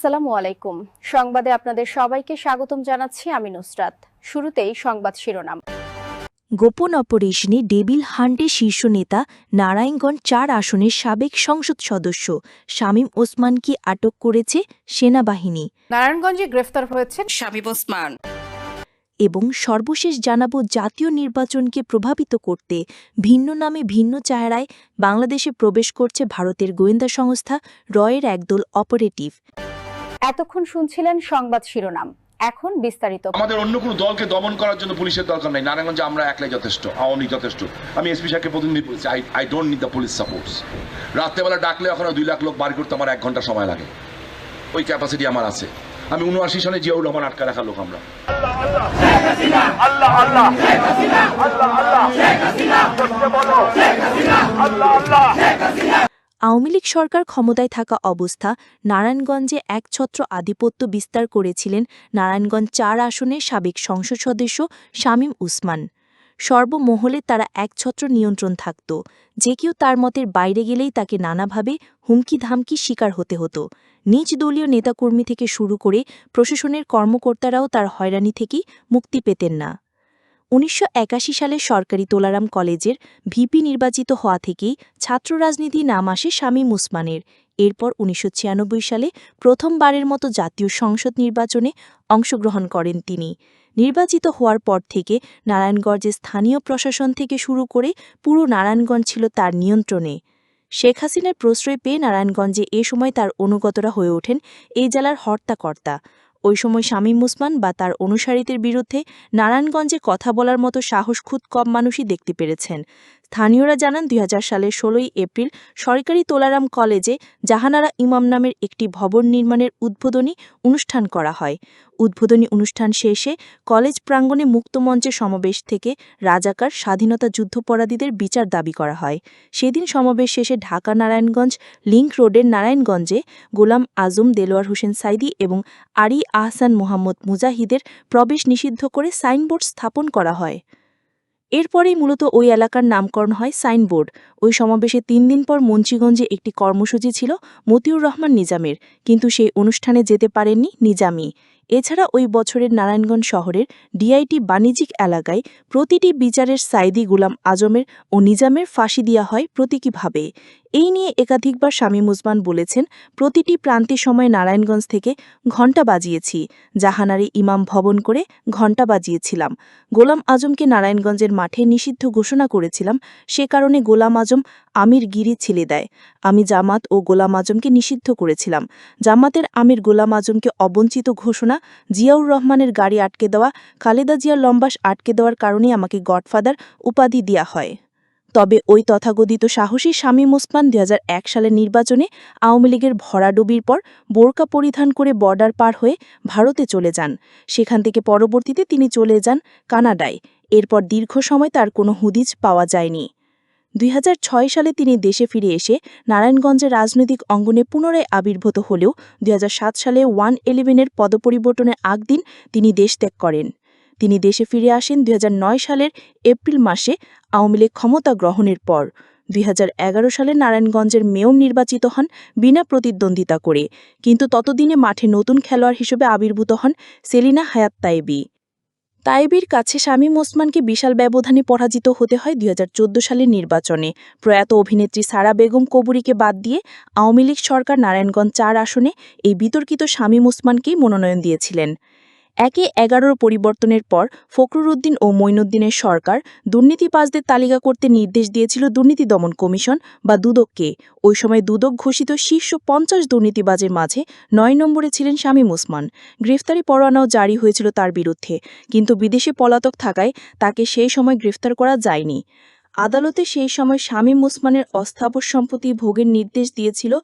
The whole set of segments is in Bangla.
আসসালামু আলাইকুম। সংবাদে আপনাদের সবাইকে স্বাগতম জানাচ্ছি আমি নুসরাত। শুরুতেই সংবাদ শিরোনাম। গোপন অপারেশনে ডেভিল হান্টের শীর্ষ নেতা নারায়ণগঞ্জ ৪ আসনের সাবেক সংসদ সদস্য শামীম ওসমানকে আটক করেছে সেনাবাহিনী। নারায়ণগঞ্জে গ্রেফতার হয়েছেন শামীম ওসমান। এবং সর্বশেষ জানাব, জাতীয় নির্বাচনকে প্রভাবিত করতে ভিন্ন নামে ভিন্ন চেহারায় বাংলাদেশে প্রবেশ করছে ভারতের গোয়েন্দা সংস্থা রয়ের একদল অপারেটিভ। এতক্ষণ শুনছিলেন সংবাদ শিরোনাম, এখন বিস্তারিত। আমাদের অন্য কোনো দলকে দমন করার জন্য পুলিশের দরকার নাই। নারায়ণগঞ্জে আমরা একলাই যথেষ্ট, আওয়ামী লীগ যথেষ্ট। আমি এসপি সাহেবকে প্রতিনিধি বলছি, I don't need the police supports. রাত্রেবেলা ডাকলে ওখানে 2 লাখ লোক বাড়ি করতে আমার 1 ঘন্টা সময় লাগে, ওই ক্যাপাসিটি আমার আছে। আমি 79 সনে জিয়াউর রহমান আটকা রাখা লোক আমরা। আওয়ামী লীগ সরকার ক্ষমতায় থাকা অবস্থা নারায়ণগঞ্জে একছত্র আধিপত্য বিস্তার করেছিলেন নারায়ণগঞ্জ ৪ আসনের সাবেক সংসদ সদস্য শামীম ওসমান। সর্বমহলে তারা একছত্র নিয়ন্ত্রণ থাকত। যে কেউ তার মতের বাইরে গেলেই তাকে নানাভাবে হুমকি ধামকি শিকার হতে হতো। নিজ দলীয় নেতাকর্মী থেকে শুরু করে প্রশাসনের কর্মকর্তারাও তার হয়রানি থেকেই মুক্তি পেতেন না। ১৯৮১ সালে সরকারি তোলারাম কলেজের ভিপি নির্বাচিত হওয়া থেকেই ছাত্র রাজনীতি নাম আসে শামীম ওসমানের। এরপর ১৯৯৬ সালে প্রথমবারের মতো জাতীয় সংসদ নির্বাচনে অংশগ্রহণ করেন তিনি। নির্বাচিত হওয়ার পর থেকে নারায়ণগঞ্জের স্থানীয় প্রশাসন থেকে শুরু করে পুরো নারায়ণগঞ্জ ছিল তার নিয়ন্ত্রণে। শেখ হাসিনার প্রশ্রয় পেয়ে নারায়ণগঞ্জে এ সময় তার অনুগতরা হয়ে ওঠেন এই জেলার হর্তাকর্তা। ওই সময় শামীম ওসমান বা তার অনুসারীদের বিরুদ্ধে নারায়ণগঞ্জে কথা বলার মতো সাহস খুব কম মানুষই দেখতে পেরেছেন। স্থানীয়রা জানান, ২০০০ সালের ১৬ই এপ্রিল সরকারি তোলারাম কলেজে জাহানারা ইমাম নামের একটি ভবন নির্মাণের উদ্বোধনী অনুষ্ঠান করা হয়। উদ্বোধনী অনুষ্ঠান শেষে কলেজ প্রাঙ্গণে মুক্তমঞ্চে সমাবেশ থেকে রাজাকার স্বাধীনতা যুদ্ধাপরাধীদের বিচার দাবি করা হয়। সেদিন সমাবেশ শেষে ঢাকা নারায়ণগঞ্জ লিংক রোডের নারায়ণগঞ্জে গোলাম আজম, দেলোয়ার হোসেন সাইদি এবং আরি আহসান মোহাম্মদ মুজাহিদের প্রবেশ নিষিদ্ধ করে সাইনবোর্ড স্থাপন করা হয়। এরপরেই মূলত ওই এলাকার নামকরণ হয় সাইনবোর্ড। ওই সমাবেশে ৩ দিন পর মুন্সিগঞ্জে একটি কর্মসূচি ছিল মতিউর রহমান নিজামের, কিন্তু সেই অনুষ্ঠানে যেতে পারেননি নিজামী। এছাড়া ওই বছরের নারায়ণগঞ্জ শহরের ডিআইটি বাণিজ্যিক এলাকায় প্রতিটি বিচারের সাইদি, গোলাম আজমের ও নিজামের ফাঁসি দেওয়া হয় প্রতীকীভাবে। এই নিয়ে একাধিকবার শামীম ওসমান বলেছেন, প্রতিটি প্রান্তিক সময় নারায়ণগঞ্জ থেকে ঘণ্টা বাজিয়েছি, জাহানারি ইমাম ভবন করে ঘণ্টা বাজিয়েছিলাম। গোলাম আজমকে নারায়ণগঞ্জের মাঠে নিষিদ্ধ ঘোষণা করেছিলাম, সে কারণে গোলাম আজম আমির গিরি ছেলে দেয়। আমি জামাত ও গোলাম আজমকে নিষিদ্ধ করেছিলাম। জামাতের আমির গোলাম আজমকে অবঞ্চিত ঘোষণা, জিয়াউর রহমানের গাড়ি আটকে দেওয়া, খালেদা জিয়ার লম্বাস আটকে দেওয়ার কারণে আমাকে গডফাদার উপাধি দেওয়া হয়। তবে ওই তথাকথিত সাহসী শামীম ওসমান ২০০১ সালের নির্বাচনে আওয়ামী লীগের ভরাডুবির পর বোরকা পরিধান করে বর্ডার পার হয়ে ভারতে চলে যান। সেখান থেকে পরবর্তীতে তিনি চলে যান কানাডায়। এরপর দীর্ঘ সময় তার কোনো হুদিজ পাওয়া যায়নি। ২০০৬ সালে তিনি দেশে ফিরে এসে নারায়ণগঞ্জের রাজনৈতিক অঙ্গনে পুনরায় আবির্ভূত হলেও ২০০৭ সালে 111-এর পদপরিবর্তনের আগদিন তিনি দেশ ত্যাগ করেন। তিনি দেশে ফিরে আসেন ২০০৯ সালের এপ্রিল মাসে আওয়ামী লীগ ক্ষমতা গ্রহণের পর। ২০১১ সালে নারায়ণগঞ্জের মেয়র নির্বাচিত হন বিনা প্রতিদ্বন্দ্বিতা করে, কিন্তু ততদিনে মাঠে নতুন খেলোয়াড় হিসেবে আবির্ভূত হন সেলিনা হায়াৎ তায়েবী। তায়েবীর কাছে শামীম ওসমানকে বিশাল ব্যবধানে পরাজিত হতে হয় ২০১৪ সালের নির্বাচনে। প্রয়াত অভিনেত্রী সারা বেগম কবরীকে বাদ দিয়ে আওয়ামী লীগ সরকার নারায়ণগঞ্জ ৪ আসনে এই বিতর্কিত শামীম ওসমানকেই মনোনয়ন দিয়েছিলেন। একে ১১ পরিবর্তনের পর ফখরুল উদ্দিন ও মঈনুদ্দিনের সরকার দুর্নীতিবাজদের তালিকা করতে নির্দেশ দিয়েছিল দুর্নীতি দমন কমিশন বা দুদককে। ওই সময় দুদক ঘোষিত শীর্ষ ৫০ দুর্নীতিবাজের মাঝে ৯ নম্বরে ছিলেন শামীম ওসমান। গ্রেফতারি পরোয়ানাও জারি হয়েছিল তার বিরুদ্ধে, কিন্তু বিদেশে পলাতক থাকায় তাকে সেই সময় গ্রেফতার করা যায়নি। আদালতে সেই সময় শামীম ওসমানের অস্থাবর সম্পত্তি ভোগের নির্দেশ দিয়েছিল।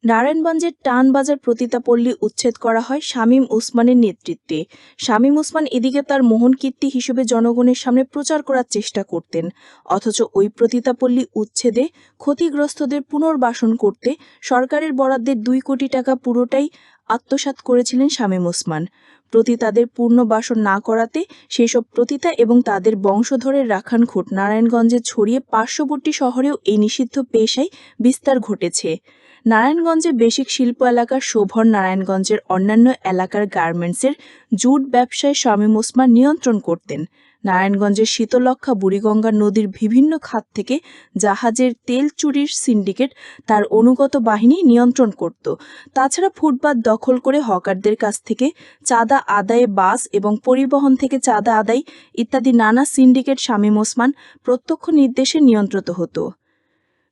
নারায়ণগঞ্জের টানবাজার প্রতিতাপল্লী উচ্ছেদ করা হয় শামীম ওসমানের নেতৃত্বে। শামীম ওসমান এদিকে তার মোহন কীর্তি হিসেবে জনগণের সামনে প্রচার করার চেষ্টা করতেন, অথচ ওই প্রতিতাপল্লী উচ্ছেদে ক্ষতিগ্রস্তদের পুনর্বাসন করতে সরকারের বরাদ্দের ২ কোটি টাকা পুরোটাই আত্মসাৎ করেছিলেন শামীম ওসমান। প্রতিতাদের পুনর্বাসন না করাতে সেসব প্রতিতা এবং তাদের বংশধরের রাখানখোট নারায়ণগঞ্জে ছড়িয়ে পার্শ্ববর্তী শহরেও এই নিষিদ্ধ পেশায় বিস্তার ঘটেছে। নারায়ণগঞ্জে বেসিক শিল্প এলাকার শোভর নারায়ণগঞ্জের অন্যান্য এলাকার গার্মেন্টসের জুট ব্যবসায় শামীম ওসমান নিয়ন্ত্রণ করতেন। নারায়ণগঞ্জের শীতলক্ষ্যা বুড়িগঙ্গা নদীর বিভিন্ন খাত থেকে জাহাজের তেল চুরির সিন্ডিকেট তার অনুগত বাহিনী নিয়ন্ত্রণ করত। তাছাড়া ফুটপাত দখল করে হকারদের কাছ থেকে চাঁদা আদায়ে বাস এবং পরিবহন থেকে চাঁদা আদায় ইত্যাদি নানা সিন্ডিকেট শামীম ওসমান প্রত্যক্ষ নির্দেশে নিয়ন্ত্রিত হতো।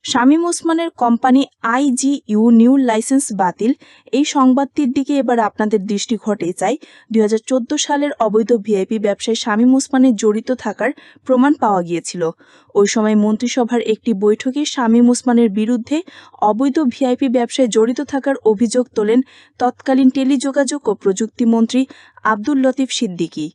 শামীম ওসমানের কোম্পানি IGU নিউ লাইসেন্স বাতিল, এই সংবাদটির দিকে এবার আপনাদের দৃষ্টি ঘটে চাই। 2014 সালের অবৈধ ভিআইপি ব্যবসায় শামীম ওসমানের জড়িত থাকার প্রমাণ পাওয়া গিয়েছিল। ওই সময় মন্ত্রিসভার একটি বৈঠকে শামীম ওসমানের বিরুদ্ধে অবৈধ ভিআইপি ব্যবসায় জড়িত থাকার অভিযোগ তোলেন তৎকালীন টেলিযোগাযোগ ও প্রযুক্তিমন্ত্রী আব্দুল লতিফ সিদ্দিকী।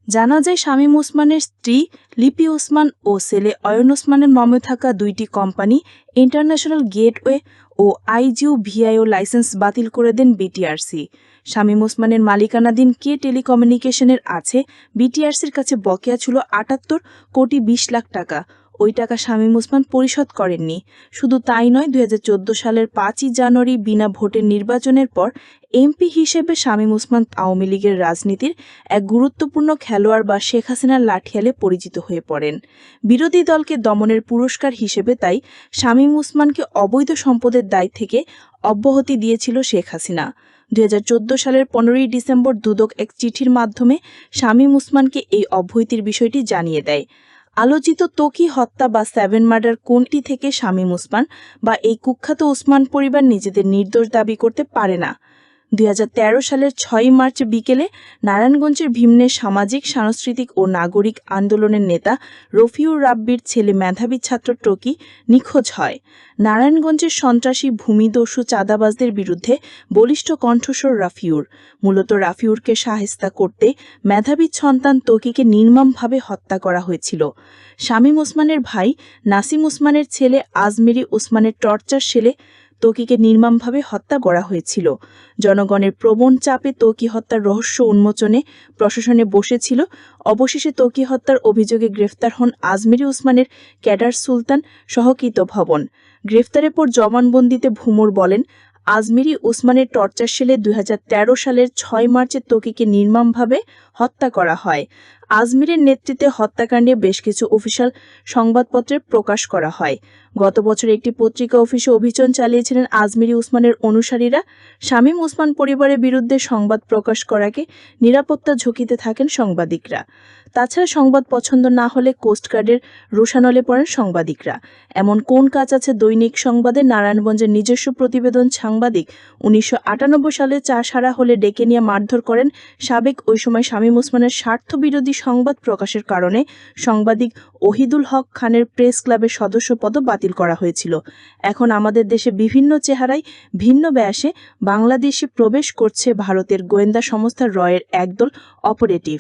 জানা যায় শামীম ওসমানের স্ত্রী লিপি ওসমান ও ছেলে অয়ন ওসমানের নামে থাকা দুইটি কোম্পানি ইন্টারন্যাশনাল গেটওয়ে ও IGU ভিআইও লাইসেন্স বাতিল করে দেন বিটিআরসি। শামীম ওসমানের মালিকানাধীন কে টেলিকমিউনিকেশনের আছে বিটিআরসির কাছে বকেয়া ছিল 78 কোটি 20 লাখ টাকা। ওই টাকা শামীম ওসমান পরিশোধ করেননি। শুধু তাই নয়, 2014 সালের 5ই জানুয়ারি বিনা ভোটের নির্বাচনের পর এমপি হিসেবে শামীম ওসমান আওয়ামী লীগের রাজনীতির এক গুরুত্বপূর্ণ খেলোয়াড় বা শেখ হাসিনার লাঠিয়ালে পরিচিত হয়ে পড়েন। বিরোধী দলকে দমনের পুরস্কার হিসেবে তাই শামীম ওসমানকে অবৈধ সম্পদের দায় থেকে অব্যাহতি দিয়েছিল শেখ হাসিনা। 2014 সালের 15ই ডিসেম্বর দুদক এক চিঠির মাধ্যমে শামীম ওসমানকে এই অব্যাহতির বিষয়টি জানিয়ে দেয়। আলোচিত ত্বকী হত্যা বা 7 মার্ডার কোনটি থেকে শামীম ওসমান বা এই কুখ্যাত ওসমান পরিবার নিজেদের নির্দোষ দাবি করতে পারে না। 2013 সালের 6 মার্চ বিকেলে নারায়ণগঞ্জের ভিমনের সামাজিক, সাংস্কৃতিক ও নাগরিক আন্দোলনের নেতা রফিউর রাব্বির ছেলে মেধাবী ছাত্র ত্বকী নিখোঁজ হয়। নারায়ণগঞ্জের সন্ত্রাসী ভূমিদস্যু চাঁদাবাজদের বিরুদ্ধে বলিষ্ঠ কণ্ঠস্বর রাফিউর। মূলত রাফিউরকে শায়েস্তা করতে মেধাবী সন্তান ত্বকীকে নির্মমভাবে হত্যা করা হয়েছিল। শামীম ওসমানের ভাই নাসিম ওসমানের ছেলে আজমেরি ওসমানের টর্চার সেলে ত্বকীকে নির্মমভাবে হত্যা করা হয়েছিল। জনগণের প্রবণ চাপে ত্বকী হত্যার রহস্য উন্মোচনে প্রশাসনে বসেছিল। অবশেষে ত্বকী হত্যার অভিযোগে গ্রেফতার হন আজমেরি ওসমানের ক্যাডার সুলতান সহকৃত ভবন। গ্রেফতারের পর জবানবন্দিতে ভুমর বলেন, আজমেরি ওসমানের টর্চার সেলে 2013 সালের 6 মার্চে ত্বকীকে নির্মমভাবে হত্যা করা হয়। আজমিরের নেতৃত্বে হত্যাকাণ্ডে বেশ কিছু অফিসিয়াল সংবাদপত্রে প্রকাশ করা হয়। গত বছর একটি পত্রিকা অফিসে অভিযান চালিয়েছিলেন আজমেরি ওসমানের অনুসারীরা। শামীম ওসমান পরিবারের বিরুদ্ধে সংবাদ প্রকাশ করাকে নিরাপত্তা ঝুঁকিতে থাকেন সাংবাদিকরা। তাছাড়া সংবাদ পছন্দ না হলে কোস্টগার্ডের রোষানলে পড়েন সাংবাদিকরা। এমন কোন কাজ আছে দৈনিক সংবাদে? নারায়ণগঞ্জের নিজস্ব প্রতিবেদন সাংবাদিক 1998 সালে চা সারা হলে ডেকে নিয়ে মারধর করেন সাবেক ওই সময় শামীম ওসমানের স্বার্থবিরোধী সংবাদ প্রকাশের কারণে সাংবাদিক ওহিদুল হক খানের প্রেস ক্লাবের সদস্যপদ বাতিল করা হয়েছিল। এখন আমাদের দেশে বিভিন্ন চেহারায় ভিন্ন ব্যাসে বাংলাদেশে প্রবেশ করছে ভারতের গোয়েন্দা সংস্থা রয়ের একদল অপারেটিভ।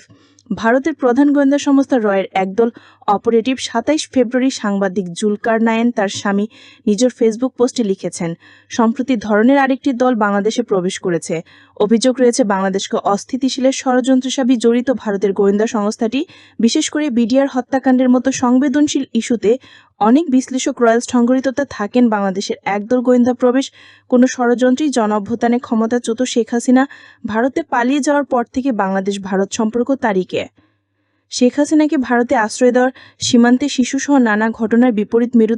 ভারতের প্রধান গোয়েন্দা সংস্থা রয়ের একদল অপারেটিভ 27 ফেব্রুয়ারি সাংবাদিক জুলকার নায়েন তার স্বামী নিজের ফেসবুক পোস্টে লিখেছেন, সম্প্রতি ধরনের আরেকটি দল বাংলাদেশে প্রবেশ করেছে। অভিযোগ রয়েছে বাংলাদেশকে অস্থিতিশীলের ষড়যন্ত্রসাবি জড়িত ভারতের গোয়েন্দা সংস্থাটি, বিশেষ করে বিডিআর হত্যাকাণ্ডের মতো সংবেদনশীল ইস্যুতে অনেক বিশ্লেষক রয়্যাল সংগঠিততা থাকেন বাংলাদেশের একদল গোয়েন্দা প্রবেশ কোনো ষড়যন্ত্রী জনঅভ্যুত্থানে ক্ষমতাচ্যুত শেখ হাসিনা ভারতে পালিয়ে যাওয়ার পর থেকে বাংলাদেশ ভারত সম্পর্ক তারিখে শেখ হাসিনাকে ভারতে আশ্রয় দেওয়ার, সীমান্তে শিশুসহ নানা ঘটনার বিপরীত মেরু